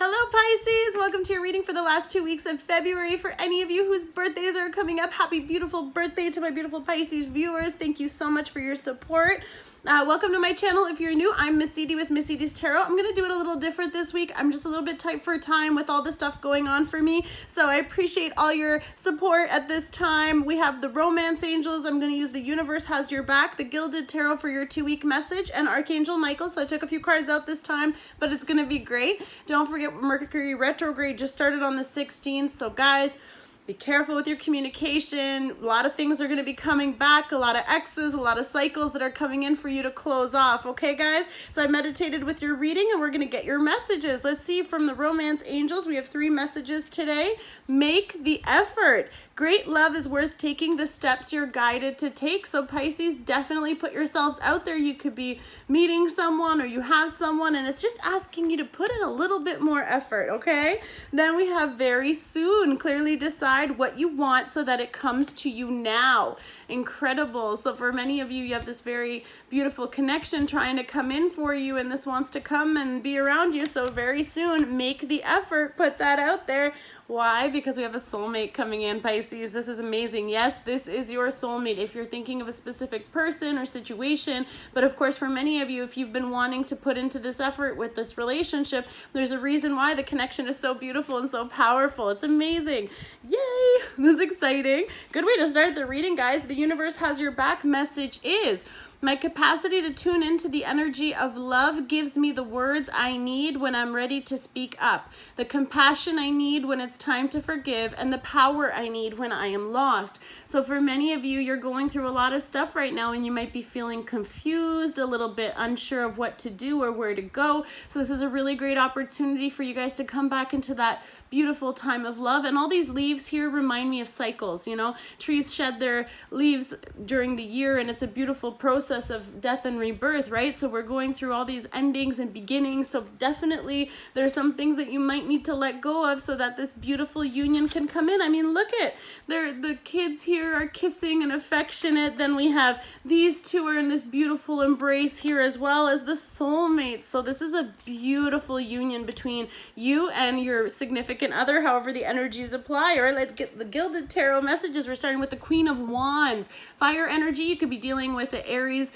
Hello Pisces, welcome to your reading for the last 2 weeks of February. For any of you whose birthdays are coming up, happy beautiful birthday to my beautiful Pisces viewers. Thank you so much for your support. Welcome to my channel. If you're new, I'm Miss Edie with Missedietarot. I'm going to do it a little different this week. I'm just a little bit tight for time with all the stuff going on for me. So I appreciate all your support at this time. We have the Romance Angels. I'm going to use the Universe Has Your Back, the Gilded Tarot for your 2-week message, and Archangel Michael. So I took a few cards out this time, but it's going to be great. Don't forget Mercury retrograde just started on the 16th. So guys, be careful with your communication. A lot of things are going to be coming back, a lot of X's, a lot of cycles that are coming in for you to close off. Okay, guys? So I meditated with your reading and we're going to get your messages. Let's see from the Romance Angels. We have 3 messages today. Make the effort. Great love is worth taking the steps you're guided to take. So Pisces, definitely put yourselves out there. You could be meeting someone or you have someone and it's just asking you to put in a little bit more effort, okay? Then we have very soon. Clearly decide what you want so that it comes to you now. Incredible. So for many of you, you have this very beautiful connection trying to come in for you and this wants to come and be around you. So very soon, make the effort, put that out there. Why? Because we have a soulmate coming in, Pisces. This is amazing. Yes, this is your soulmate if you're thinking of a specific person or situation. But of course, for many of you, if you've been wanting to put into this effort with this relationship, there's a reason why the connection is so beautiful and so powerful. It's amazing. Yay! This is exciting. Good way to start the reading, guys. The Universe Has Your Back message is: my capacity to tune into the energy of love gives me the words I need when I'm ready to speak up, the compassion I need when it's time to forgive, and the power I need when I am lost. So for many of you, you're going through a lot of stuff right now and you might be feeling confused, a little bit unsure of what to do or where to go. So this is a really great opportunity for you guys to come back into that beautiful time of love. And all these leaves here remind me of cycles. You know, trees shed their leaves during the year and it's a beautiful process of death and rebirth, right? So we're going through all these endings and beginnings. So definitely there's some things that you might need to let go of so that this beautiful union can come in. I mean, look at the kids here are kissing and affectionate. Then we have these two are in this beautiful embrace here, as well as the soulmates. So this is a beautiful union between you and your significant other, however the energies apply. Or let's get the Gilded Tarot messages. We're starting with the Queen of Wands. Fire energy. You could be dealing with the Aries,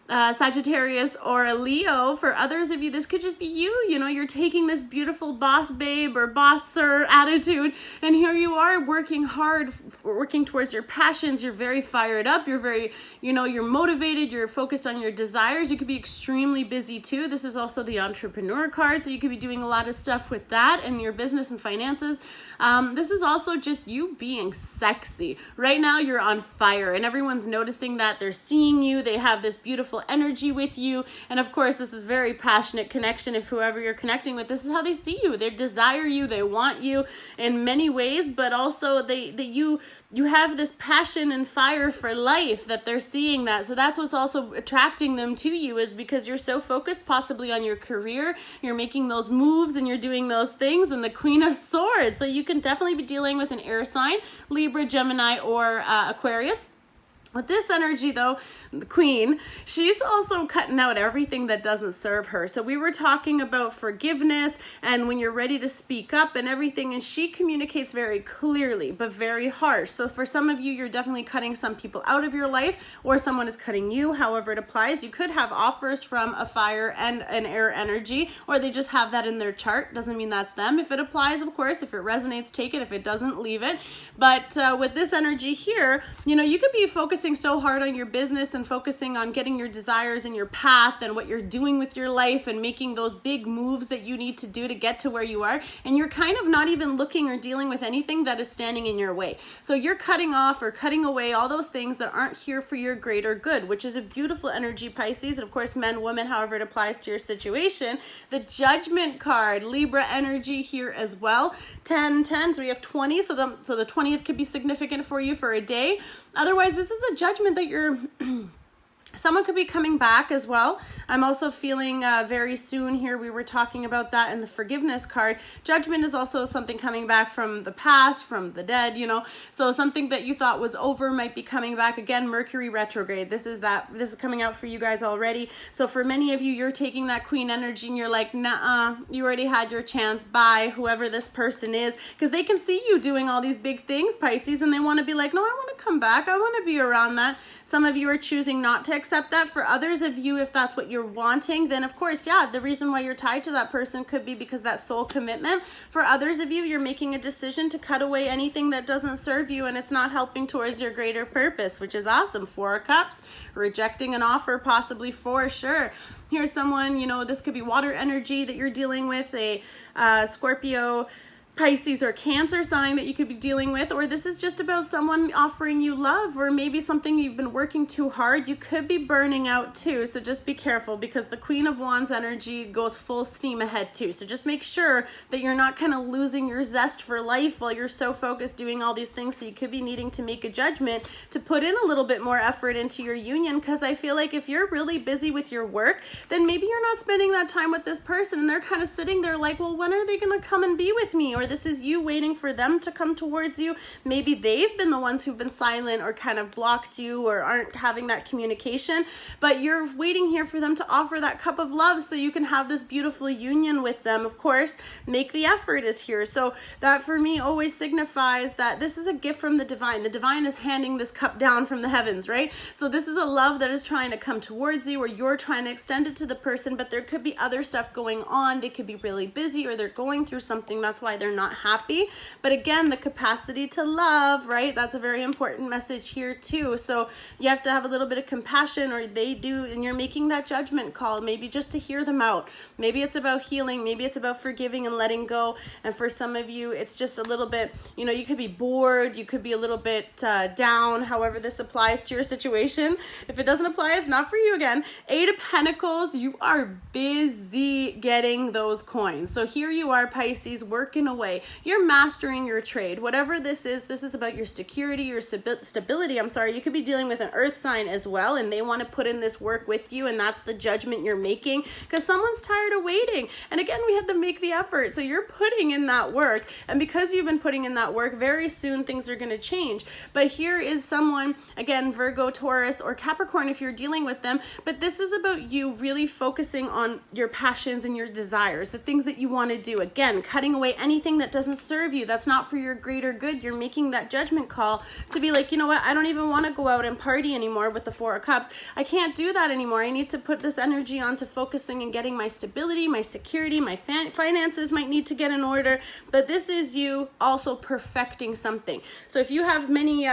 Sagittarius, or a Leo. For others of you, this could just be you. You know, you're taking this beautiful boss babe or boss sir attitude, and here you are working hard, working towards your passions. You're very fired up. You're very, you know, you're motivated. You're focused on your desires. You could be extremely busy too. This is also the entrepreneur card, so you could be doing a lot of stuff with that and your business and finances. This is also just you being sexy. Right now, you're on fire, and everyone's noticing that. They're seeing you. They have this beautiful energy with you, and of course this is very passionate connection. If whoever you're connecting with, this is how they see you. They desire you, they want you in many ways, but also you have this passion and fire for life that they're seeing that. So that's what's also attracting them to you, is because you're so focused possibly on your career, you're making those moves and you're doing those things. And the Queen of Swords, so you can definitely be dealing with an air sign, Libra, Gemini, or Aquarius. With this energy though, the Queen, she's also cutting out everything that doesn't serve her. So we were talking about forgiveness and when you're ready to speak up and everything, and she communicates very clearly, but very harsh. So for some of you, you're definitely cutting some people out of your life, or someone is cutting you, however it applies. You could have offers from a fire and an air energy, or they just have that in their chart. Doesn't mean that's them. If it applies, of course, if it resonates, take it. If it doesn't, leave it. But with this energy here, you know, you could be focusing so hard on your business and focusing on getting your desires and your path and what you're doing with your life and making those big moves that you need to do to get to where you are, and you're kind of not even looking or dealing with anything that is standing in your way. So you're cutting off or cutting away all those things that aren't here for your greater good, which is a beautiful energy, Pisces. And of course, men, women, however it applies to your situation. The Judgment card, Libra energy here as well. 10, 10, so we have 20, so the 20th could be significant for you for a day. Otherwise, this is a judgment that you're Someone could be coming back as well. I'm also feeling very soon here, we were talking about that in the forgiveness card. Judgment is also something coming back from the past, from the dead, you know. So something that you thought was over might be coming back again. Mercury retrograde. This is coming out for you guys already. So for many of you, you're taking that queen energy and you're like, nah, you already had your chance. Bye, whoever this person is. Because they can see you doing all these big things, Pisces, and they want to be like, no, I want to come back. I want to be around that. Some of you are choosing not to accept that. For others of you, if that's what you're wanting, then of course, yeah, the reason why you're tied to that person could be because that soul commitment. For others of you, you're making a decision to cut away anything that doesn't serve you and it's not helping towards your greater purpose, which is awesome. 4 of Cups, rejecting an offer, possibly, for sure. Here's someone, you know, this could be water energy that you're dealing with, a Scorpio, Pisces, or Cancer sign that you could be dealing with, or this is just about someone offering you love, or maybe something you've been working too hard. You could be burning out too, so just be careful, because the Queen of Wands energy goes full steam ahead too. So just make sure that you're not kind of losing your zest for life while you're so focused doing all these things. So you could be needing to make a judgment to put in a little bit more effort into your union, because I feel like if you're really busy with your work, then maybe you're not spending that time with this person, and they're kind of sitting there like, well, when are they going to come and be with me? Or this is you waiting for them to come towards you. Maybe they've been the ones who've been silent or kind of blocked you or aren't having that communication, but you're waiting here for them to offer that cup of love so you can have this beautiful union with them. Of course, make the effort is here. So that for me always signifies that this is a gift from the divine. The divine is handing this cup down from the heavens, right? So this is a love that is trying to come towards you, or you're trying to extend it to the person, but there could be other stuff going on. They could be really busy, or they're going through something. That's why they're not happy. But again, the capacity to love, right? That's a very important message here too. So you have to have a little bit of compassion, or they do, and you're making that judgment call, maybe just to hear them out. Maybe it's about healing. Maybe it's about forgiving and letting go. And for some of you, it's just a little bit, you know, you could be bored. You could be a little bit down, however this applies to your situation. If it doesn't apply, it's not for you again. 8 of Pentacles, you are busy getting those coins. So here you are, Pisces, working away. You're mastering your trade. Whatever this is about your security, your stability. I'm sorry, you could be dealing with an earth sign as well, and they want to put in this work with you, and that's the judgment you're making, because someone's tired of waiting. And again, we had to make the effort. So you're putting in that work, and because you've been putting in that work, very soon things are going to change. But here is someone, again, Virgo, Taurus, or Capricorn if you're dealing with them, but this is about you really focusing on your passions and your desires, the things that you want to do. Again, cutting away anything that doesn't serve you, that's not for your greater good. You're making that judgment call to be like, you know what, I don't even want to go out and party anymore with the 4 of Cups. I can't do that anymore. I need to put this energy onto focusing and getting my stability, my security, my finances might need to get in order. But this is you also perfecting something. So if you have many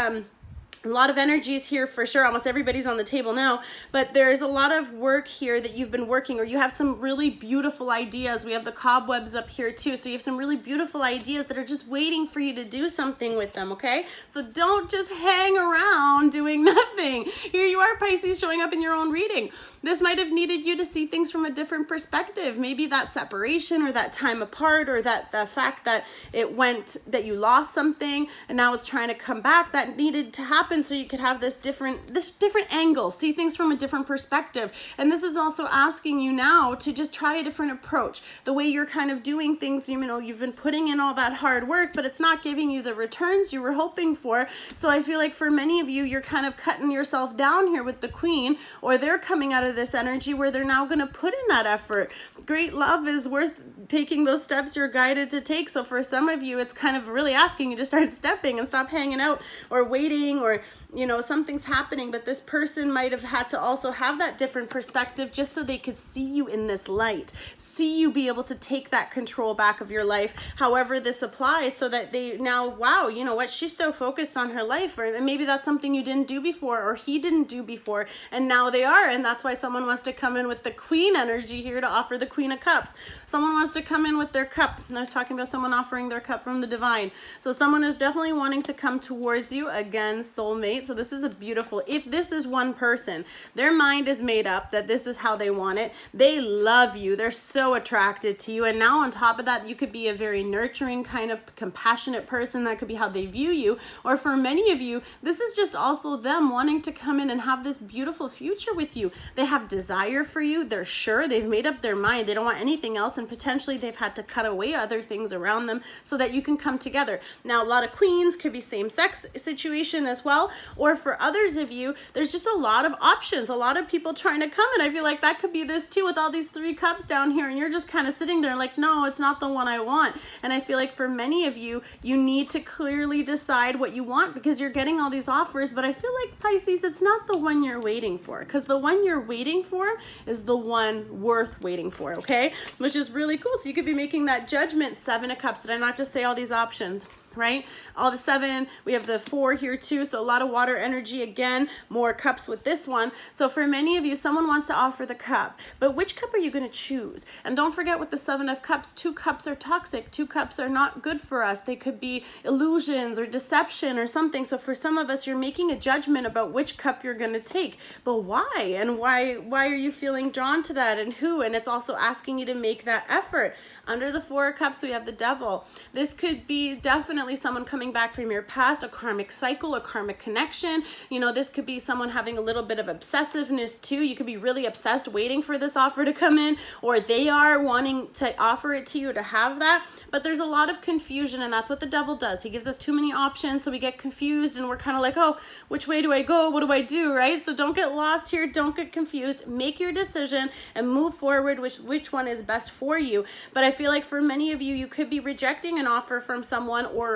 a lot of energies here for sure. Almost everybody's on the table now, but there's a lot of work here that you've been working, or you have some really beautiful ideas. We have the cobwebs up here too. So you have some really beautiful ideas that are just waiting for you to do something with them, okay? So don't just hang around doing nothing. Here you are, Pisces, showing up in your own reading. This might have needed you to see things from a different perspective. Maybe that separation, or that time apart, or that the fact that that you lost something and now it's trying to come back, that needed to happen so you could have this different angle, see things from a different perspective. And this is also asking you now to just try a different approach. The way you're kind of doing things, you know, you've been putting in all that hard work, but it's not giving you the returns you were hoping for. So I feel like for many of you, you're kind of cutting yourself down here with the Queen, or they're coming out of this energy where they're now going to put in that effort. Great love is worth taking those steps you're guided to take. So for some of you, it's kind of really asking you to start stepping and stop hanging out or waiting, or, you know, something's happening. But this person might have had to also have that different perspective just so they could see you in this light, see you be able to take that control back of your life, however this applies, so that they now, wow, you know what, she's so focused on her life, or maybe that's something you didn't do before, or he didn't do before, and now they are. And that's why someone wants to come in with the Queen energy here to offer the Queen of Cups. Someone wants to come in with their cup. And I was talking about someone offering their cup from the divine. So someone is definitely wanting to come towards you. Again, soulmate. soulmate. So this is a beautiful, if this is one person, their mind is made up that this is how they want it. They love you. They're so attracted to you. And now on top of that, you could be a very nurturing kind of compassionate person. That could be how they view you. Or for many of you, this is just also them wanting to come in and have this beautiful future with you. They have desire for you. They're sure, they've made up their mind. They don't want anything else, and potentially they've had to cut away other things around them so that you can come together. Now, a lot of queens could be same-sex situation as well, or for others of you, there's just a lot of options, a lot of people trying to come, and I feel like that could be this too with all these 3 cups down here, and you're just kind of sitting there like, no, it's not the one I want. And I feel like for many of you, you need to clearly decide what you want, because you're getting all these offers, but I feel like, Pisces, it's not the one you're waiting for, because the one you're waiting for is the one worth waiting for, okay? Which is really cool. So you could be making that judgment. 7 of Cups. Did I not just say all these options? Right? All the 7, we have the 4 here too. So a lot of water energy again, more cups with this one. So for many of you, someone wants to offer the cup, but which cup are you going to choose? And don't forget with the 7 of Cups, 2 cups are toxic. 2 cups are not good for us. They could be illusions or deception or something. So for some of us, you're making a judgment about which cup you're going to take, but why? And why are you feeling drawn to that, and who? And it's also asking you to make that effort. Under the 4 of Cups, we have the Devil. This could be definitely someone coming back from your past, a karmic cycle, a karmic connection. You know, this could be someone having a little bit of obsessiveness too. You could be really obsessed waiting for this offer to come in, or they are wanting to offer it to you to have that. But there's a lot of confusion, and that's what the Devil does. He gives us too many options, so we get confused and we're kind of like, oh, which way do I go? What do I do, right? So don't get lost here. Don't get confused. Make your decision and move forward with which one is best for you. But I feel like for many of you, you could be rejecting an offer from someone or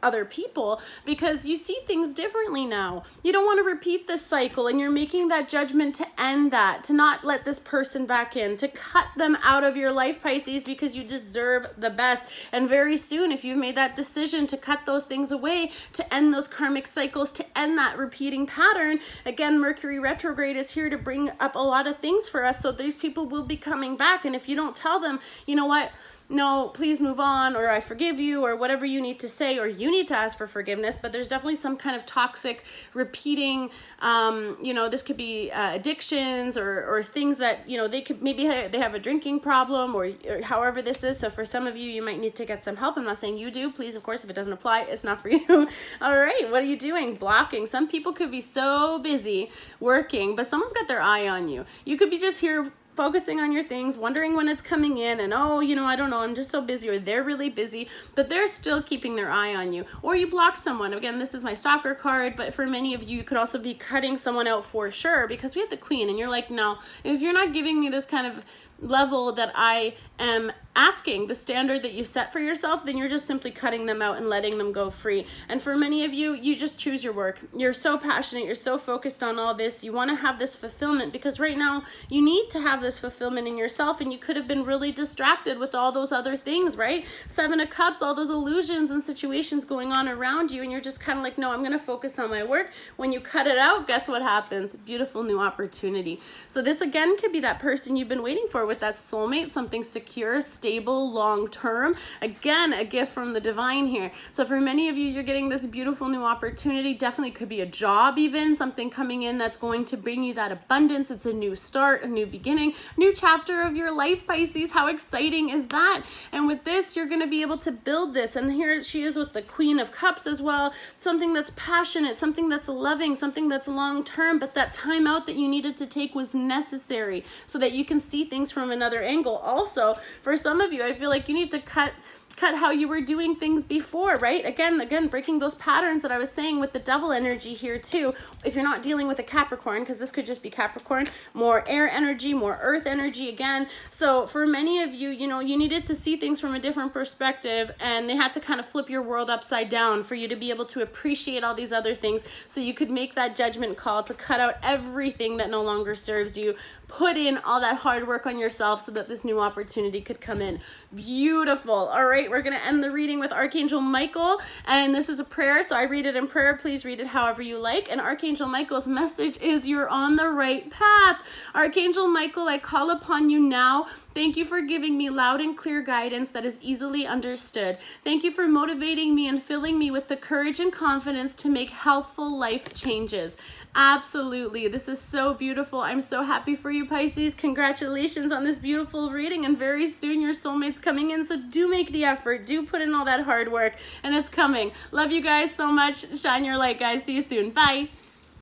other people because you see things differently now. You don't want to repeat this cycle, and you're making that judgment to end that, to not let this person back in, to cut them out of your life, Pisces, because you deserve the best. And very soon, if you've made that decision to cut those things away, to end those karmic cycles, to end that repeating pattern, again, Mercury retrograde is here to bring up a lot of things for us. So these people will be coming back, and if you don't tell them, you know what, no, please move on, or I forgive you, or whatever you need to say, or you need to ask for forgiveness, but there's definitely some kind of toxic repeating, you know, this could be addictions or things that, you know, they could, maybe they have a drinking problem or however this is. So for some of you, you might need to get some help. I'm not saying you do, please, of course, if it doesn't apply, it's not for you. All right, what are you doing? Blocking. Some people could be so busy working, but someone's got their eye on you. You could be just here focusing on your things, wondering when it's coming in, and oh, you know, I don't know, I'm just so busy, or they're really busy, but they're still keeping their eye on you. Or you block someone. Again, this is my stalker card, but for many of you, you could also be cutting someone out for sure, because we have the Queen, and you're like, no, if you're not giving me this kind of level that I am asking, the standard that you set for yourself, then you're just simply cutting them out and letting them go free. And for many of you, you just choose your work. You're so passionate, you're so focused on all this, you want to have this fulfillment, because right now you need to have this fulfillment in yourself, and you could have been really distracted with all those other things, right? 7 of Cups, all those illusions and situations going on around you, and you're just kind of like, no, I'm going to focus on my work. When you cut it out, guess what happens? Beautiful new opportunity. So this again could be that person you've been waiting for with that soulmate, something secure, stable, long-term. Again, a gift from the divine here. So for many of you, you're getting this beautiful new opportunity. Definitely could be a job even, something coming in that's going to bring you that abundance. It's a new start, a new beginning, new chapter of your life, Pisces. How exciting is that? And with this, you're going to be able to build this. And here she is with the Queen of Cups as well. Something that's passionate, something that's loving, something that's long-term, but that time out that you needed to take was necessary so that you can see things from another angle. Also, for some of you, I feel like you need to cut how you were doing things before, right? Again, breaking those patterns that I was saying with the Devil energy here too. If you're not dealing with a Capricorn, because this could just be Capricorn, more air energy, more earth energy again. So for many of you, you know, you needed to see things from a different perspective, and they had to kind of flip your world upside down for you to be able to appreciate all these other things, so you could make that judgment call to cut out everything that no longer serves you. put in all that hard work on yourself so that this new opportunity could come in. Beautiful. All right, we're going to end the reading with Archangel Michael, and this is a prayer, so I read it in prayer. Please read it however you like. And Archangel Michael's message is, you're on the right path. Archangel Michael, I call upon you now. Thank you for giving me loud and clear guidance that is easily understood. Thank you for motivating me and filling me with the courage and confidence to make healthful life changes. Absolutely. This is so beautiful. I'm so happy for you, Pisces. Congratulations on this beautiful reading, and very soon your soulmate's coming in, so do make the effort. Do put in all that hard work, and it's coming. Love you guys so much. Shine your light, guys. See you soon. Bye.